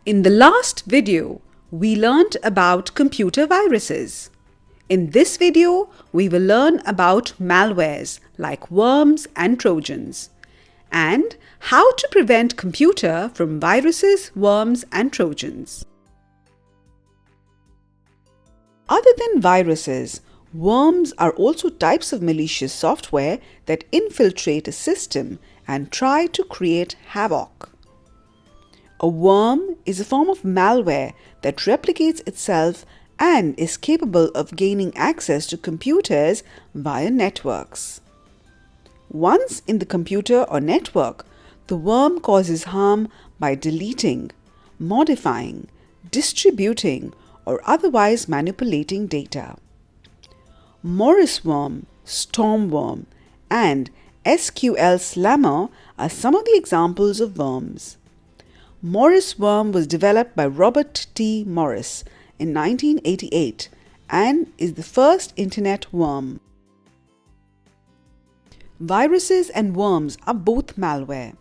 In the last video, we learned about computer viruses. In this video, we will learn about malwares like worms and Trojans, and how to prevent computer from viruses, worms and Trojans. Other than viruses, worms are also types of malicious software that infiltrate a system and try to create havoc. A worm is a form of malware that replicates itself and is capable of gaining access to computers via networks. Once in the computer or network, the worm causes harm by deleting, modifying, distributing, or otherwise manipulating data. Morris worm, storm worm, and SQL slammer are some of the examples of worms. Morris worm was developed by Robert T. Morris in 1988 and is the first internet worm. Viruses and worms are both malware.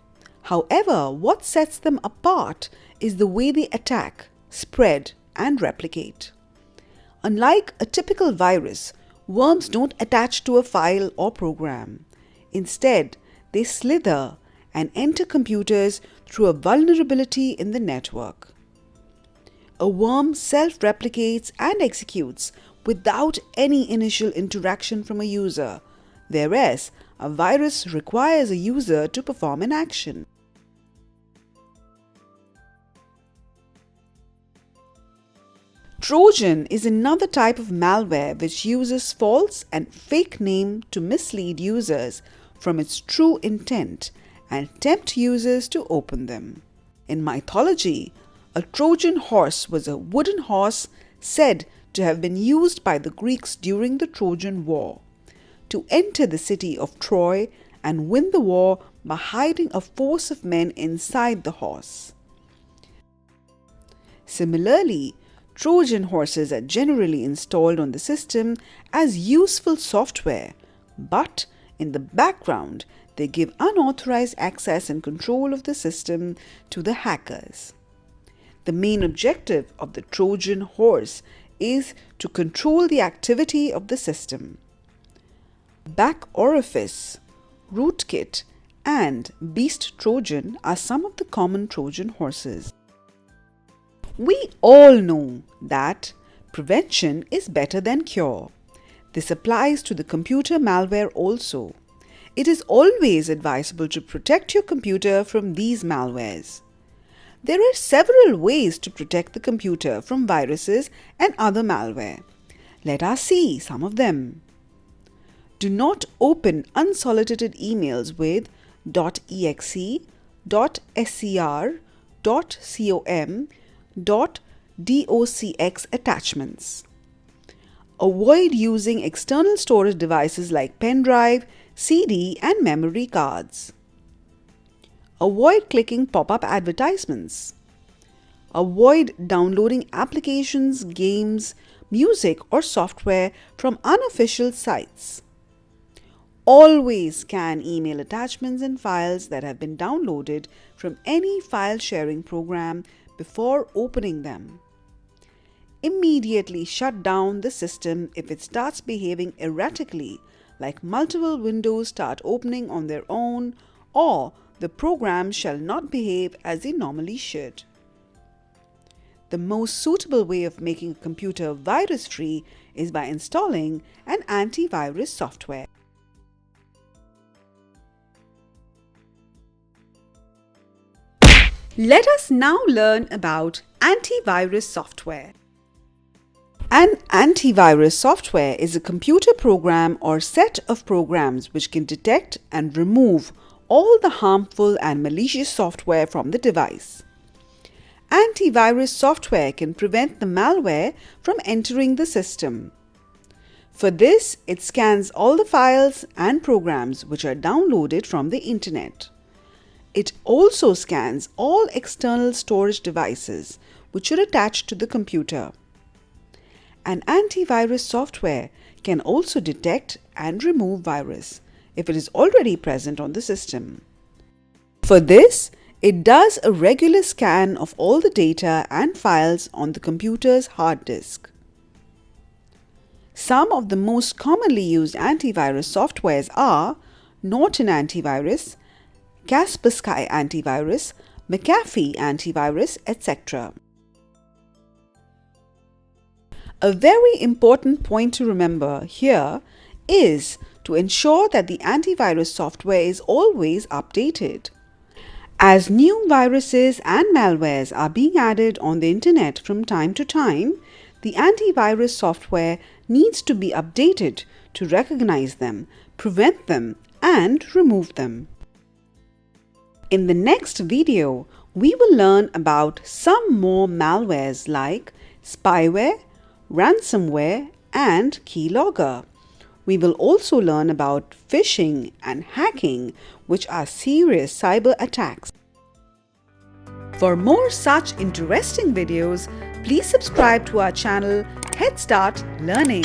However, what sets them apart is the way they attack, spread, and replicate. Unlike a typical virus, worms don't attach to a file or program. Instead, they slither and enter computers through a vulnerability in the network. A worm self-replicates and executes without any initial interaction from a user, whereas a virus requires a user to perform an action. Trojan is another type of malware which uses false and fake name to mislead users from its true intent and tempt users to open them. In mythology, a Trojan horse was a wooden horse said to have been used by the Greeks during the Trojan War to enter the city of Troy and win the war by hiding a force of men inside the horse. Similarly, Trojan horses are generally installed on the system as useful software, but in the background, they give unauthorized access and control of the system to the hackers. The main objective of the Trojan horse is to control the activity of the system. Back orifice, rootkit, and beast Trojan are some of the common Trojan horses. We all know that prevention is better than cure. This applies to the computer malware also. It is always advisable to protect your computer from these malwares. There are several ways to protect the computer from viruses and other malware. Let us see some of them. Do not open unsolicited emails with .exe, .scr, .com, .docx attachments. Avoid using external storage devices like pen drive, CD, and memory cards. Avoid clicking pop-up advertisements. Avoid downloading applications, games, music, or software from unofficial sites. Always scan email attachments and files that have been downloaded from any file sharing program before opening them. Immediately shut down the system if it starts behaving erratically, like multiple windows start opening on their own, or the program shall not behave as they normally should. The most suitable way of making a computer virus-free is by installing an antivirus software. Let us now learn about antivirus software. An antivirus software is a computer program or set of programs which can detect and remove all the harmful and malicious software from the device. Antivirus software can prevent the malware from entering the system. For this, it scans all the files and programs which are downloaded from the internet. It also scans all external storage devices which are attached to the computer. An antivirus software can also detect and remove virus if it is already present on the system. For this, It does a regular scan of all the data and files on the computer's hard disk. Some of the most commonly used antivirus softwares are Norton Antivirus, Kaspersky Antivirus, McAfee Antivirus, etc. A very important point to remember here is to ensure that the antivirus software is always updated. As new viruses and malwares are being added on the internet from time to time, the antivirus software needs to be updated to recognize them, prevent them, and remove them. In the next video, we will learn about some more malwares like spyware, ransomware, and keylogger. We will also learn about phishing and hacking, which are serious cyber attacks. For more such interesting videos, please subscribe to our channel Headstart Learning.